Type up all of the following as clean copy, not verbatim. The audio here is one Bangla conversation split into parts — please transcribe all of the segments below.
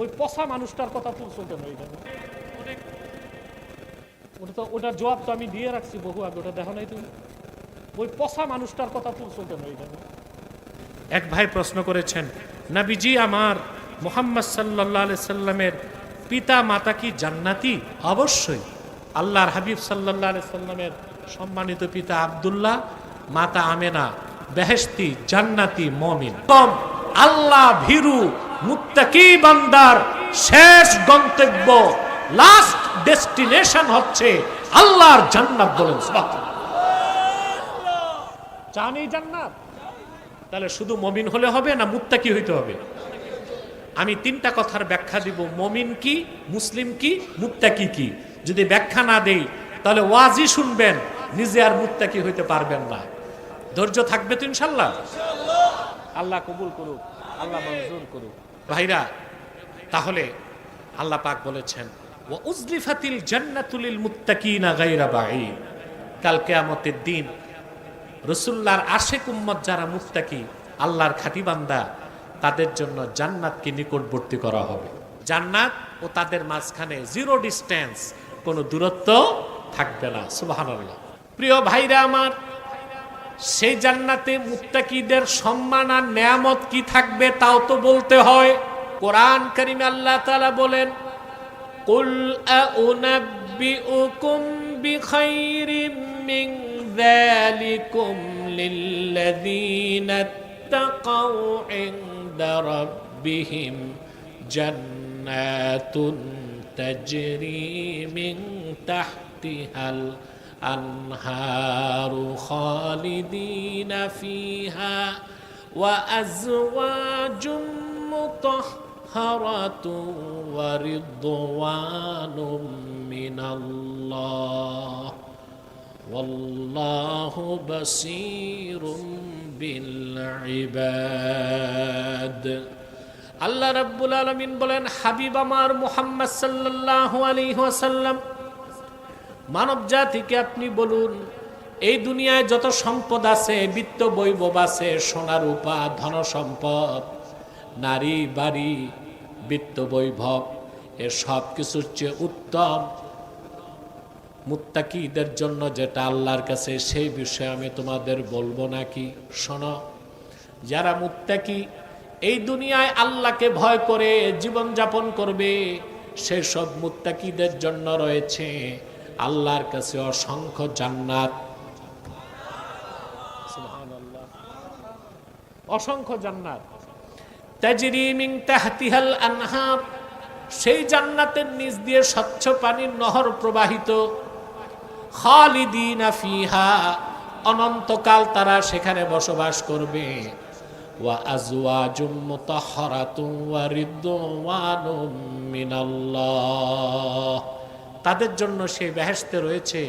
ওই পচা মানুষটার কথা তুলছো কেন? ওটার জবাব তো আমি দিয়ে রাখছি বহু আগে, ওটা দেখো নাই তুমি? ওই পচা মানুষটার কথা তুলছো কেন? এক ভাই প্রশ্ন করেছেন, নবীজি আমার মুহাম্মদ সাল্লাল্লাহু আলাইহি সাল্লামের পিতা মাতা কি জান্নাতি? অবশ্যই। আল্লাহর হাবিব সাল্লাল্লাহু আলাইহি সাল্লামের সম্মানিত পিতা আব্দুল্লাহ, মাতা আমেনা বেহেশতি জান্নাতি মুমিন। আল্লাহ ভীরু মুত্তাকি বান্দার শেষ গন্তব্য, লাস্ট ডেস্টিনেশন হচ্ছে আল্লাহর জান্নাত। বলেন সুবহানাল্লাহ। চান এই জান্নাত? তাহলে শুধু মুমিন হলে হবে না মুত্তাকি হইতে হবে? আমি তিনটা কথার ব্যাখ্যা দিব, মুমিন কি, মুসলিম কি, মুত্তাকি কি। যদি ব্যাখ্যা না দেই তাহলে ওয়াজি শুনবেন, নিজে আর মুত্তাকি হইতে পারবেন না। ধৈর্য থাকবে তো ইনশাআল্লাহ? আল্লাহ কবুল করুক, আল্লাহ মঞ্জুর করুক। ভাইরা, তাহলে আল্লাহ পাক বলেছেন ওয়া উজলিফাতিল জান্নাতু লিল মুত্তাকিনা গায়রা বাঈদ। কাল কিয়ামতের দিন রাসূলুল্লাহর আশিক উম্মত যারা মুত্তাকি, আল্লাহর খাঁটি বান্দা, তাদের জন্য জান্নাতকে নিকটবর্তী করা হবে। জান্নাত ও তাদের মাঝখানে জিরো ডিস্টেন্স, কোনো দূরত্ব থাকবে না। সুবহানাল্লাহ। প্রিয় ভাইরা আমার, সেই জান্নাতে মুত্তাকিদের সম্মান আর নেয়ামত কি থাকবে তাও তো বলতে হয়। কোরআন কারীমে আল্লাহ তাআলা বলেন, কুল আউনাব্বিউকুম বিখাইরিম মিন যালিকুম লিল্লাযীনা ইত্তাকাউ ইনদা রাব্বিহিম জান্নাতুন তাজরি মিন তাহতিহাল আনহারু খালিদিনা ফিহা ওয়া আজওয়াজুম মুতাহহারাতুন ওয়া রিদওয়ানুম মিনাল্লাহ ওয়াল্লাহু বাসীরুম বিল ইবাদ। আল্লাহ রাব্বুল আলামিন বলেন, হাবিব আমার মুহাম্মদ সাল্লাল্লাহু আলাইহি ওয়াসাল্লাম, মানব জাতিকে আপনি বলুন, এই দুনিয়ায় যত সম্পদ আছে, বিত্ত বৈভব আছে, সোনা রূপা ধন সম্পদ, নারী বাড়ি, বিত্ত বৈভব, এর সব কিছুর চেয়ে উত্তম মুত্তাকিদের জন্য যেটা আল্লাহর কাছে, সেই বিষয়ে আমি তোমাদের বলবো নাকি? শোনো, যারা মুত্তাকি এই দুনিয়ায় আল্লাহকে ভয় করে জীবন যাপন করবে, সেই সব মুত্তাকিদের জন্য রয়েছে আল্লাহর কাছে অসংখ্য জান্নাত। সুবহানাল্লাহ। অসংখ্য জান্নাত। তাজরি মিন তাহতিহাল আনহার, সেই জান্নাতের নিচ দিয়ে স্বচ্ছ পানির নহর প্রবাহিত। খালিদিনা ফিহা, অনন্তকাল তারা সেখানে বসবাস করবে। ওয়া আজওয়াজুম মুতাহহারাতুন ওয়া রিদওয়ানুম মিনাল্লাহ, তাদের জন্য সেই বেহেশতে রয়েছে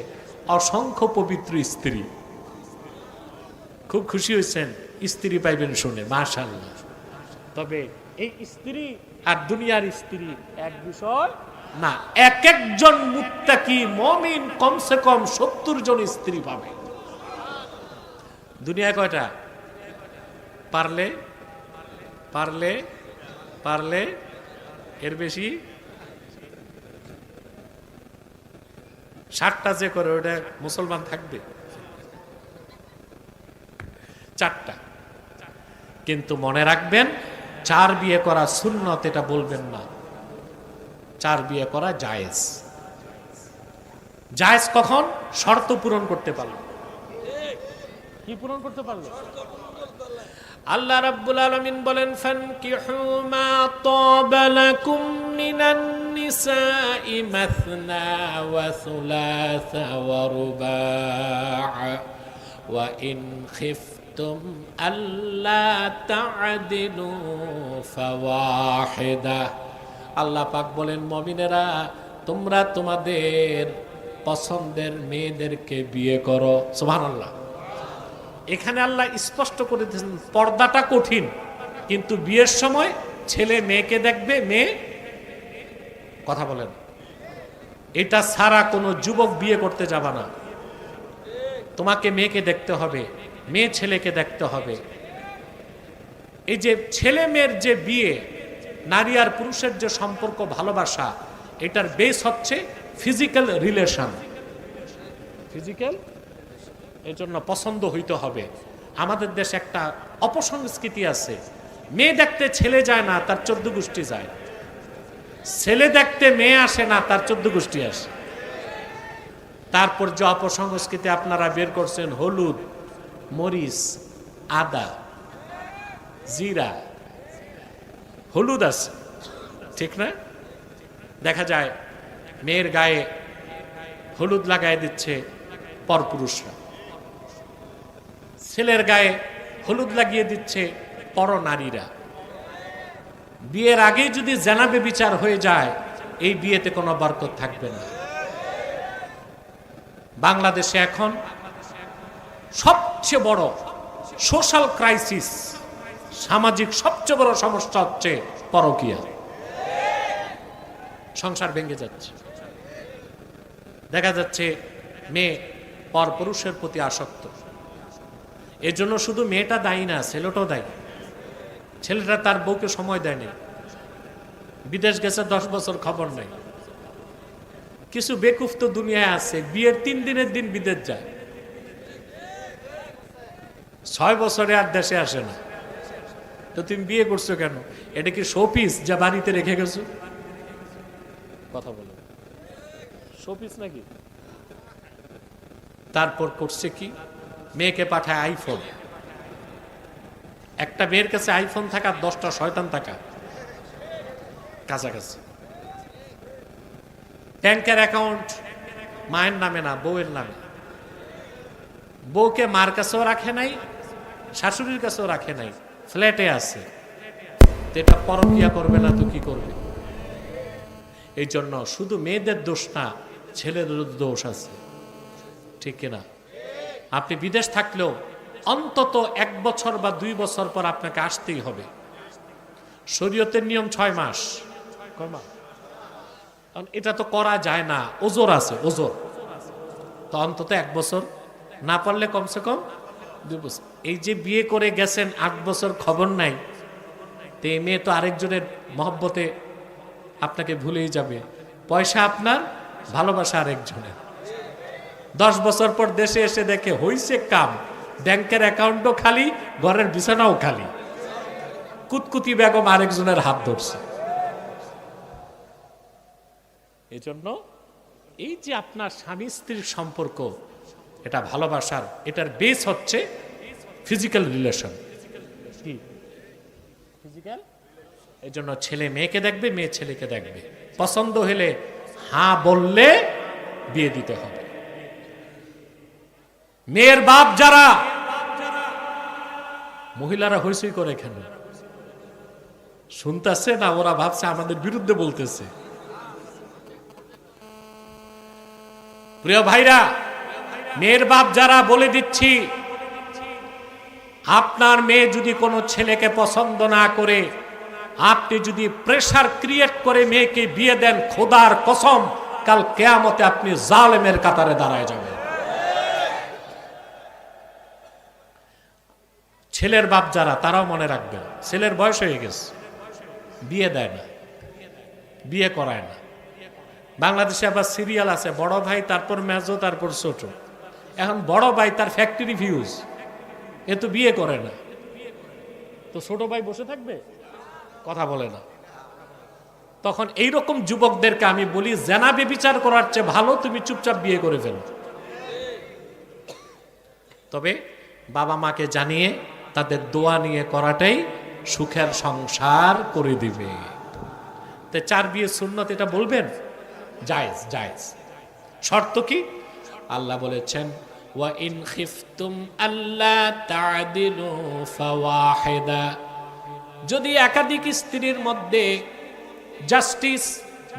অসংখ্য পবিত্র স্ত্রী। খুব খুশি হয়েছেন স্ত্রী পাইবেন শুনে, মাশাআল্লাহ। তবে এই স্ত্রী আর দুনিয়ার স্ত্রী এক বিষয় না। এক একজন মুত্তাকি মুমিন কমসে কম 70 জন স্ত্রী পাবে। দুনিয়ায় কয়টা? পারলে পারলে পারলে এর বেশি 60টা যে করে ওটা মুসলমান থাকবে? 4টা। কিন্তু মনে রাখবেন, 4 বিয়ে করা সুন্নত এটা বলবেন না। 4 বিয়ে করা জায়েজ। জায়েজ কখন? শর্ত পূরণ করতে পারলো। কি পূরণ করতে পারলো? আল্লাহ রাব্বুল আলামিন বলেন, ফানকিহু মা তাবা লাকুম মিনান নিসাই মাসনা ওয়া সুলাসা ওয়া রুবা' ওয়া ইন খিফতুম আল্লা তা'দিলু ফাওয়াহিদা। আল্লাহ পাক বলেন, মুমিনেরা, তোমরা তোমাদের পছন্দের মেয়েদেরকে বিয়ে করো। সুবহানাল্লাহ। এখানে আল্লাহ স্পষ্ট করে দিয়েছেন পর্দাটা কঠিন, কিন্তু বিয়ের সময় ছেলে মেয়েকে দেখবে, মেয়ে কথা বলেন, এটা ছাড়া কোনো যুবক বিয়ে করতে যাবে না। তোমাকে মেয়েকে দেখতে হবে, মেয়ে ছেলেকে দেখতে হবে। এই যে ছেলে মেয়ের যে বিয়ে, নারী আর পুরুষের যে সম্পর্ক ভালোবাসা, এটার বেস হচ্ছে ফিজিক্যাল রিলেশন। ফিজিক্যাল, এই জন্য পছন্দ হইতে হবে। আমাদের দেশে একটা অপসংস্কৃতি আছে, মেয়ে দেখতে ছেলে যায় না, তার 14 গোষ্ঠী যায়। ছেলে দেখতে মেয়ে আসে না, তার 14 গোষ্ঠী আসে। তারপর যে অপসংস্কৃতি আপনারা বের করছেন, হলুদ, মরিচ, আদা, জিরা, হলুদ আছে, ঠিক না? দেখা যায় মেয়ের গায়ে হলুদ লাগাই দিচ্ছে পরপুরুষরা, ছেলের গায়ে হলুদ লাগিয়ে দিচ্ছে পরনারীরা। বিয়ের আগেই যদি জানাবে বিচার হয়ে যায়, এই বিয়েতে কোনো বরকত থাকবে না। বাংলাদেশে এখন সবচেয়ে বড় সোশ্যাল ক্রাইসিস, সামাজিক সবচেয়ে বড় সমস্যা হচ্ছে পরকীয়া। সংসার ভেঙে যাচ্ছে, দেখা যাচ্ছে মেয়ে পরপুরুষের প্রতি আসক্ত। এর জন্য শুধু মেয়েটা দায়ী না, ছেলেটাও দায়ী। ছেলেটা তার বউকে সময় দেয়নি, বিদেশ গেছে 10 বছর, খবর নেই। কিছু বেকুফ তো দুনিয়ায় আছে, বিয়ের 3 দিনের দিন বিদেশ যায়, 6 বছরে আর দেশে আসে না। তো তুমি বিয়ে করছো কেন? এটা কি শোপিস যা বাড়িতে রেখে গেছো? কথা বলো, শোপিস নাকি? তারপর করছে কি, মেয়েকে পাঠায় আইফোন। একটা মেয়ের কাছে আইফোন থাকা 10টা শয়তান থাকা কাছাকাছি। ব্যাংকের অ্যাকাউন্ট মায়ের নামে না, বউয়ের নামে। বউকে মার কাছেও রাখে নাই, শাশুড়ির কাছেও রাখে নাই, ফ্ল্যাটে আছে। এটা পরকিয়া করবে না তো কি করবে? এই জন্য শুধু মেয়েদের দোষ না, ছেলেদের দোষ আছে, ঠিক কিনা? আপনি বিদেশ থাকলেও অন্তত 1 বছর বা 2 বছর পর আপনাকে আসতেই হবে। শরীয়তের নিয়ম 6 মাস। এটা তো করা যায় না, ওজোর আছে, ওজোর। তো অন্তত 1 বছর, না পারলে কমসে কম 2 বছর। এই যে বিয়ে করে গেছেন 8 বছর, খবর নাই, তো এই মেয়ে তো আরেকজনের মহব্বতে আপনাকে ভুলেই যাবে। পয়সা আপনার, ভালোবাসা আরেকজনের। 10 বছর পর দেশে এসে দেখে হইছে কাম, ব্যাংকের অ্যাকাউন্টও খালি, ঘরের বিছানাও খালি, কুতকুতি বেগম আরেকজনের হাত ধরছে। এই জন্য এই যে আপনার স্বামী স্ত্রীর সম্পর্ক, এটা ভালোবাসার, এটার বেস হচ্ছে ফিজিক্যাল রিলেশন। ফিজিক্যাল, এই জন্য ছেলে মেয়েকে দেখবে, মেয়ে ছেলেকে দেখবে। পছন্দ হলে হ্যাঁ বললে বিয়ে দিতে হবে। মেয়ের বাপ যারা, মহিলারা হইসই করে কেন শুনতেছে না? ওরা ভাবছে আমাদের বিরুদ্ধে বলতেছে। প্রিয় ভাইরা, মেয়ের বাপ যারা, বলে দিচ্ছি, আপনার মেয়ে যদি কোনো ছেলেকে পছন্দ না করে, আপনি যদি প্রেসার ক্রিয়েট করে মেয়েকে বিয়ে দেন, খোদার কসম কাল কিয়ামতে আপনি জালেমের কাতারে দাঁড়ায় যাবেন। ছেলের বাপ যারা, তারাও মনে রাখবেন, ছেলের বয়স হয়ে গেছে, বিয়ে দেয় না, বিয়ে করায় না। বাংলাদেশে আবার সিরিয়াল আছে, বড় ভাই, তারপর মেজো, তারপর ছোট। এখন বড় ভাই তার ফ্যাক্টরি ফিউজ, এ তো বিয়ে করে না, তো ছোট ভাই বসে থাকবে? কথা বলে না। তখন এইরকম যুবকদেরকে আমি বলি, জেনা বেবিচার করার চেয়ে ভালো তুমি চুপচাপ বিয়ে করে ফেলো। তবে বাবা মাকে জানিয়ে, তাদের দোয়া নিয়ে করাটাই সুখের সংসার করে দিবে। তো 4 বিয়ে সুন্নত, এটা বলবেন জায়েজ, জায়েজ। শর্ত কি? আল্লাহ বলেছেন, ওয়া ইন খিফতুম আল্লা তা'দিলু ফাওয়াহিদা। যদি একাধিক স্ত্রীর মধ্যে জাস্টিস,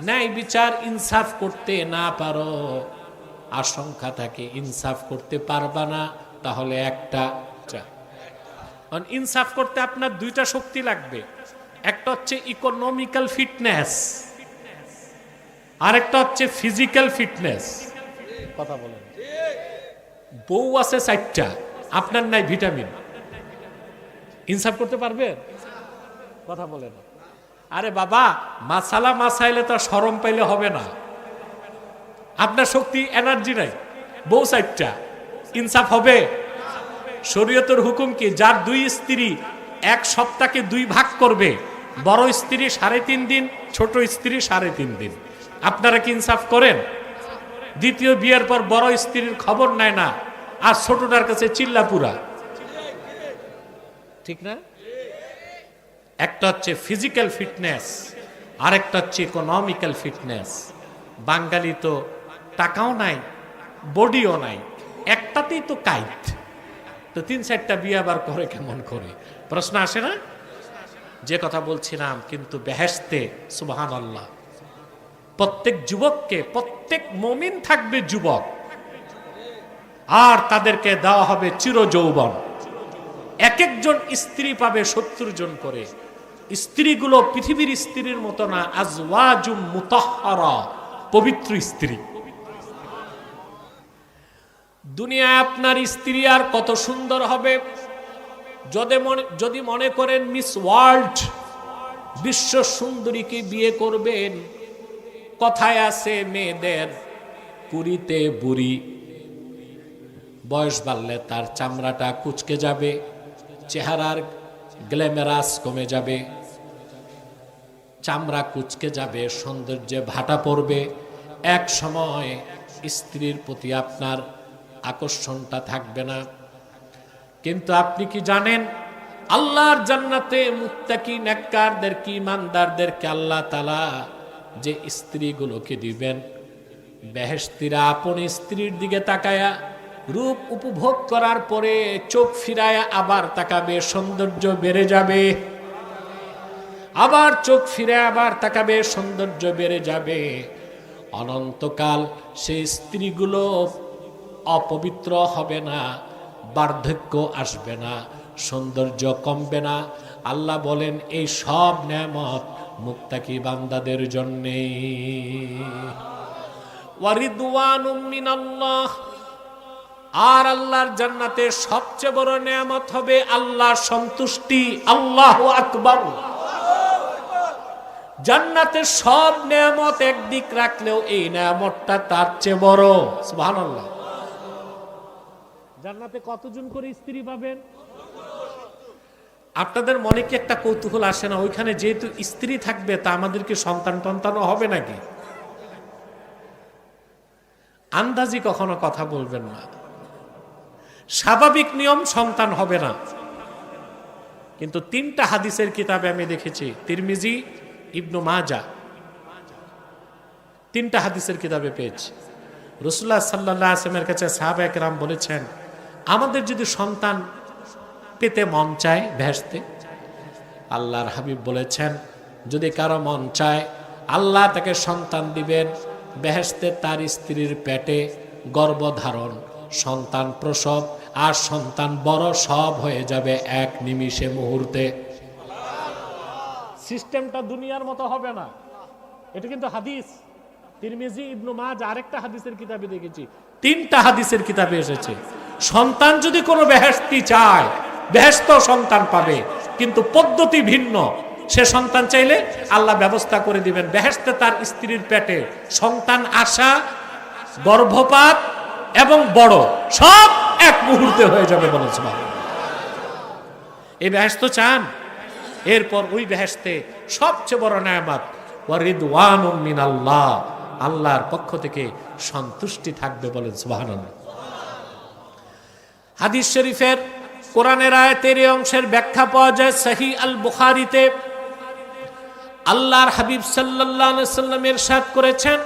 ন্যায় বিচার, ইনসাফ করতে না পারো, আশঙ্কা থাকে ইনসাফ করতে পারবা না, তাহলে একটা। ইনসাফ করতে আপনার 2টা শক্তি লাগবে। একটা হচ্ছে ইকোনমিক্যাল ফিটনেস, আরেকটা হচ্ছে ফিজিক্যাল ফিটনেস। কথা বলেন। বউ আছে 4টা, আপনার নাই ভিটামিন, ইনসাফ করতে পারবেন? কথা বলেন। আরে বাবা, মাসালা মাসাইলে তো শরম পাইলে হবে না। আপনার শক্তি এনার্জি নাই, বউ সাইটটা, ইনসাফ হবে? শরীয়তের হুকুম কি? যার 2 স্ত্রী 1 সপ্তাহকে 2 ভাগ করবে, বড় স্ত্রী 3.5 দিন, ছোট স্ত্রী 3.5 দিন। আপনারা কি ইনসাফ করেন? দ্বিতীয় বিয়ের পর বড় স্ত্রীর খবর নেয় না, আর ছোটটার কাছে চিল্লাপুরা, ঠিক না? একটা হচ্ছে ফিজিক্যাল ফিটনেস, আরেকটা হচ্ছে ইকোনমিক্যাল ফিটনেস। বাঙালি তো টাকাও নাই, বডিও নাই, একটাতেই তো কাইট, তো 3-4টা বিয়ে আবার করে কেমন করে? প্রশ্ন আসে না? যে কথা বলছিলাম, কিন্তু বেহেশতে সুবহানাল্লাহ প্রত্যেক যুবককে, প্রত্যেক মুমিন থাকবে যুবক, আর তাদেরকে দেওয়া হবে চিরযৌবন। এক একজন স্ত্রী পাবে 70 জন করে। স্ত্রীগুলো পৃথিবীর স্ত্রীর মতো না, আজওয়াজুম মুতাহহারা, পবিত্র স্ত্রী। দুনিয়ায় আপনার স্ত্রী আর কত সুন্দর হবে, যদি মনে করেন মিস ওয়ার্ল্ড, বিশ্ব সুন্দরীকে বিয়ে করবেন। কথায় আছে মেয়েদের কুড়িতে বুড়ি, বয়স বাড়লে তার চামড়াটা কুচকে যাবে, চেহারার গ্ল্যামারাস কমে যাবে, চামড়া কুচকে যাবে, সৌন্দর্যে ভাটা পড়বে। এক সময় স্ত্রীর প্রতি আপনার আকর্ষণটা থাকবে না। কিন্তু আপনি কি জানেন, আল্লাহর জান্নাতে মুত্তাকি নেককারদেরকে, ঈমানদারদেরকে আল্লাহ তাআলা যে স্ত্রীগুলোকে দিবেন, বেহেশতীরা আপন স্ত্রীর দিকে তাকায়া রূপ উপভোগ করার পরে চোখ ফিরায়া আবার তাকাবে, সৌন্দর্য বেড়ে যাবে। আবার চোখ ফিরে আবার তাকাবে, সৌন্দর্য বেড়ে যাবে। অনন্তকাল সেই স্ত্রীগুলো অপবিত্র হবে না, বার্ধক্য আসবে না, সৌন্দর্য কমবে না। আল্লাহ বলেন এই সব নেয়ামত মুত্তাকি বান্দাদের জন্যে। ওয়ারিদওয়ানুম মিনাল্লাহ, আর আল্লাহর জান্নাতে সবচেয়ে বড় নেয়ামত হবে আল্লাহর সন্তুষ্টি। আল্লাহু আকবার। জান্নাতের সব নেয়ামত একদিক রাখলেও এই নেয়ামতটা তার চেয়ে বড়। সুবহানাল্লাহ। জান্নাতে কতজন করে স্ত্রী পাবেন? আপনাদের মনে কি একটা কৌতূহল আসে না, ওইখানে যেহেতু স্ত্রী থাকবে তা আমাদেরকে সন্তান টন্তানও হবে নাকি? আন্দাজি কখনো কথা বলবেন না। স্বাভাবিক নিয়ম সন্তান হবে না, কিন্তু 3টা হাদিসের কিতাবে আমি দেখেছি, তিরমিজি, ইবনু মাজা, 3টা হাদিসের কিতাবে পেয়েছি। রাসূলুল্লাহ সাল্লাল্লাহু আলাইহি ওয়াসাল্লামের কাছে সাহাবায়ে কেরাম বলেছেন, আমাদের যদি সন্তান পেতে মন চায় বেহেশতে, আল্লাহর হাবিব বলেছেন যদি কারো মন চায় আল্লাহ তাকে সন্তান দিবেন। বেহেশতে তার স্ত্রীর পেটে গর্ভধারণ, সন্তান প্রসব, আর সন্তান বড় সব হয়ে যাবে এক নিমিষে, মুহূর্তে। সিস্টেমটা দুনিয়ার মতো হবে না। এটা কিন্তু হাদিস, তিরমিজি, ইবনু মাজাহ, আরেকটা হাদিসের কিতাবে দেখেছি, 3টা হাদিসের কিতাবে এসেছে। সন্তান যদি কোনো বেহেশতি চায়, বেহেশত সন্তান পাবে, কিন্তু পদ্ধতি ভিন্ন। সে সন্তান চাইলে আল্লাহ ব্যবস্থা করে দিবেন। বেহেশতে তার স্ত্রীর পেটে সন্তান আসা, গর্ভপাত এবং বড় সব এক মুহূর্তে হয়ে যাবে। বলেছেন এই বেহেশত চান? এরপর ওই বেহেশতে সবচেয়ে বড় নেয়ামত ওয়ারিদওয়ানুম মিনাল্লাহ, আল্লাহর পক্ষ থেকে সন্তুষ্টি থাকবে। বলেন সুবহানাল্লাহ। হাদিস শরীফের কোরআনের আয়াতের এই অংশের ব্যাখ্যা পাওয়া যায় সহিহ আল বুখারীতে। আল্লাহর হাবিব সাল্লাল্লাহু আলাইহি ওয়াসাল্লাম ইরশাদ করেছেন,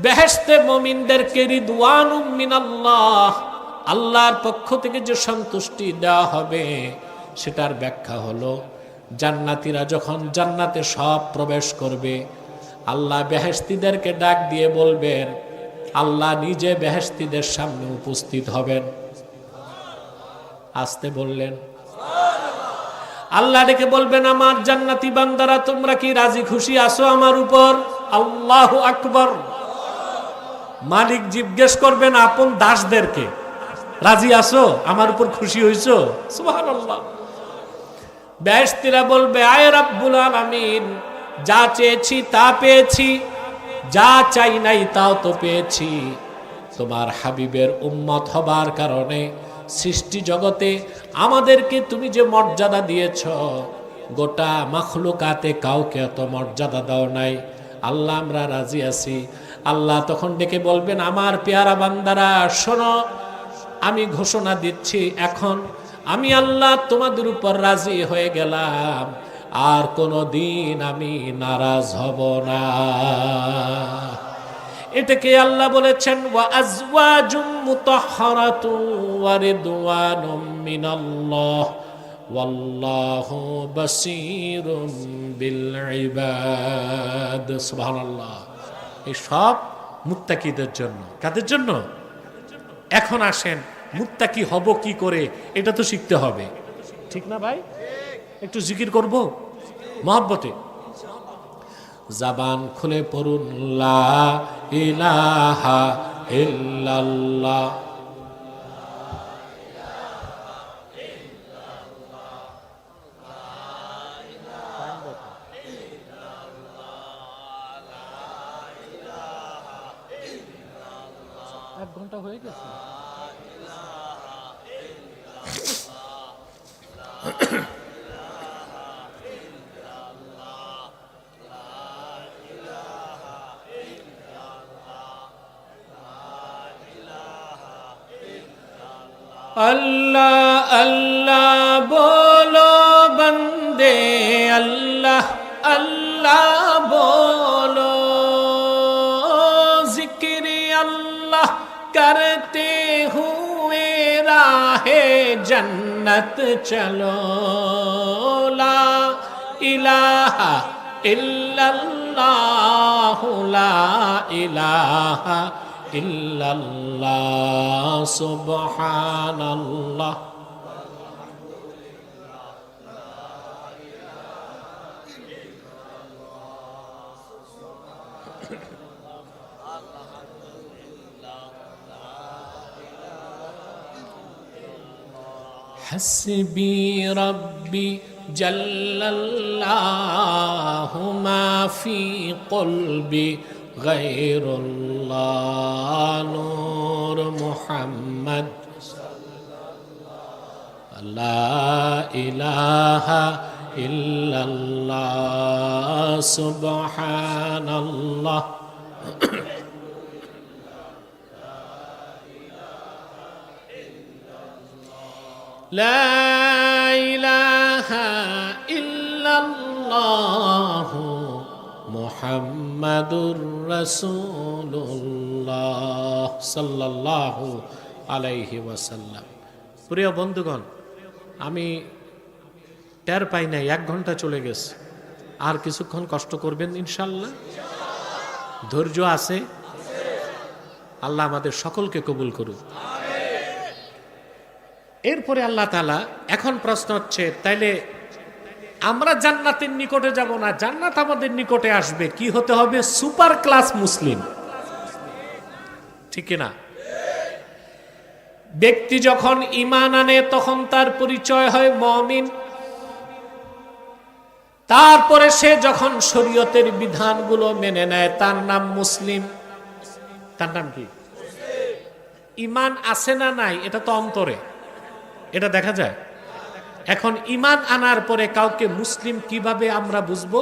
বেহেশতে মুমিনদেরকে রিদওয়ানুম মিনাল্লাহ, আল্লাহর পক্ষ থেকে যে সন্তুষ্টি দেওয়া হবে সেটার ব্যাখ্যা হলো, জান্নাতীরা যখন জান্নাতে সব প্রবেশ করবে, আল্লাহ বেহেশতীদেরকে ডাক দিয়ে বলবেন, আল্লাহ নিজে বেহেশতীদের সামনে উপস্থিত হবেন। আসতে বললেন, আল্লাহ ডেকে বলবেন, আমার জান্নাতি বান্দারা তোমরা কি রাজি খুশি আছো আমার উপর? আল্লাহু আকবার। মালিক জিজ্ঞেস করবেন আপন দাসদেরকে, রাজি আছো আমার উপর, খুশি হইছো? সুবহানাল্লাহ। বেহেশতীরা বলবে, আয় রব্বুল আলামিন, যা চেয়েছি তা পেয়েছি, যা চাই নাই তাও তো পেয়েছি। তোমার হাবিবের উম্মত হবার কারণে সৃষ্টি জগতে আমাদেরকে তুমি যে মর্যাদা দিয়েছ, গোটা মাখলুকাতে কাউকে এত মর্যাদা দাও নাই। আল্লাহ, আমরা রাজি আছি। আল্লাহ তখন ডেকে বলবেন, আমার পেয়ারা বান্দারা শোনো, আমি ঘোষণা দিচ্ছি, এখন আমি আল্লাহ তোমাদের উপর রাজি হয়ে গেলাম, আর কোনো দিন আমি নারাজ হব না। এটাকে আল্লাহ বলেছেন, ওয়া আজওয়াজুম মুতাহহারাতু ওয়া রিদওয়ানুম মিনাল্লাহ ওয়াল্লাহু বাসীরুম বিল ইবাদ। সুবহানাল্লাহ। এই সব মুত্তাকিদের জন্য। কাদের জন্য? এখন আসেন, মুত্তাকি হব কি করে, এটা তো শিখতে হবে, ঠিক না ভাই? একটু জিকির করব মহব্বতে। জবান খুলে পড়ুন, লা ইলাহা ইল্লাল্লাহ। এক ঘন্টা হয়ে গেছে। अल्लाह अल्लाह बोलो बंदे, अल्लाह अल्लाह बोलो, जिक्र अल्लाह करते हुए राहे जन्नत चलो। ला इलाहा इल्लल्लाह, ला इलाहा ইল্লাল্লাহ, সুবহানাল্লাহ। হাসবি রব্বি জাল্লাল্লাহু মা ফি কলবি গায়রুল্লাহ, নূর মুহাম্মদ, লা ইলাহা ইল্লাল্লাহ, সুবহানাল্লাহ। লা ইলাহা ইল্লাল্লাহ মুহাম্মাদুর রাসূলুল্লাহ সাল্লাল্লাহু আলাইহি ওয়াসাল্লাম। প্রিয় বন্ধুগণ, আমি টের পাই নাই 1 ঘন্টা চলে গেছে। আর কিছুক্ষণ কষ্ট করবেন ইনশাআল্লাহ। ধৈর্য আছে? আল্লাহ আমাদের সকলকে কবুল করুন। এরপরে আল্লাহ তাআলা, এখন প্রশ্ন হচ্ছে, তাইলে আমরা জান্নাতের নিকটে যাব না, জান্নাত আমাদের নিকটে আসবে, কি হতে হবে? সুপার ক্লাস মুসলিম, ঠিক না? ব্যক্তি যখন ঈমান আনে তখন তার পরিচয় হয় মুমিন। তারপরে সে যখন শরীয়তের বিধানগুলো মেনে নেয় তার নাম মুসলিম। তার নাম কি? ঈমান আছে না নাই এটা তো অন্তরে, এটা দেখা যায়। এখন ঈমান আনার পরে কাউকে মুসলিম কিভাবে আমরা বুঝবো?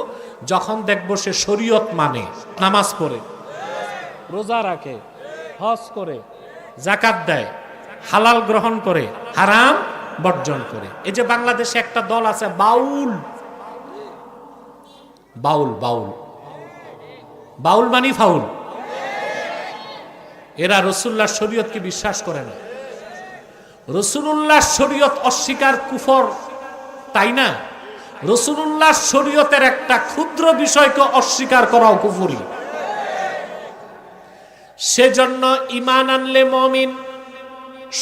যখন দেখবো সে শরীয়ত মানে, নামাজ পড়ে, রোজা রাখে, হজ করে, যাকাত দেয়, হালাল গ্রহণ করে, হারাম বর্জন করে। এই যে বাংলাদেশে একটা দল আছে বাউল, বাউল বাউল বাউল মানি ফাউল। এরা রাসূলুল্লাহর শরীয়তকে বিশ্বাস করে না। রাসূলুল্লাহর শরীয়ত অস্বীকার কুফর, তাই না? রাসূলুল্লাহর শরীয়তের একটা ক্ষুদ্র বিষয়কে অস্বীকার করাও কুফরি। সেজন্য ঈমান আনলে মুমিন,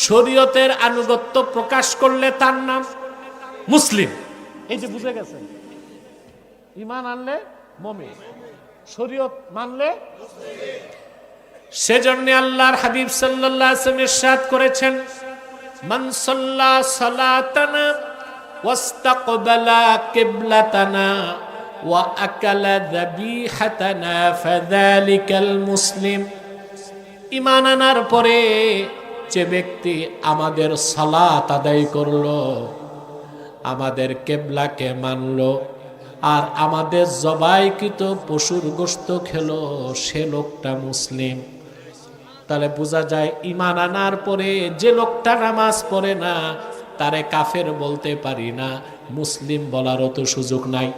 শরীয়তের আনুগত্য প্রকাশ করলে তার নাম মুসলিম। এই যে বুঝে গেছেন, ঈমান আনলে মুমিন, শরীয়ত মানলে মুসলিম। সেজন্য আল্লাহর হাবিব সাল্লাল্লাহু আলাইহি ওয়াসাল্লাম ইরশাদ করেছেন, মান সাল্লা সালাতানা ওয়াস্তাকবালা কিবলাতানা ওয়া আকালা যাবিহাতানা ফাযালিকাল মুসলিম। ঈমান আনার পরে যে ব্যক্তি আমাদের সালাত আদায় করলো, আমাদের কিবলাকে মানলো, আর আমাদের জবাইকৃত পশুর গোশত খেলো, সে লোকটা মুসলিম। তাহলে বোঝা যায় ঈমান আনার পরে যে লোকটা নামাজ পড়ে না তারে কাফের বলতে পারি না, মুসলিম বলারও তো সুযোগ নাই।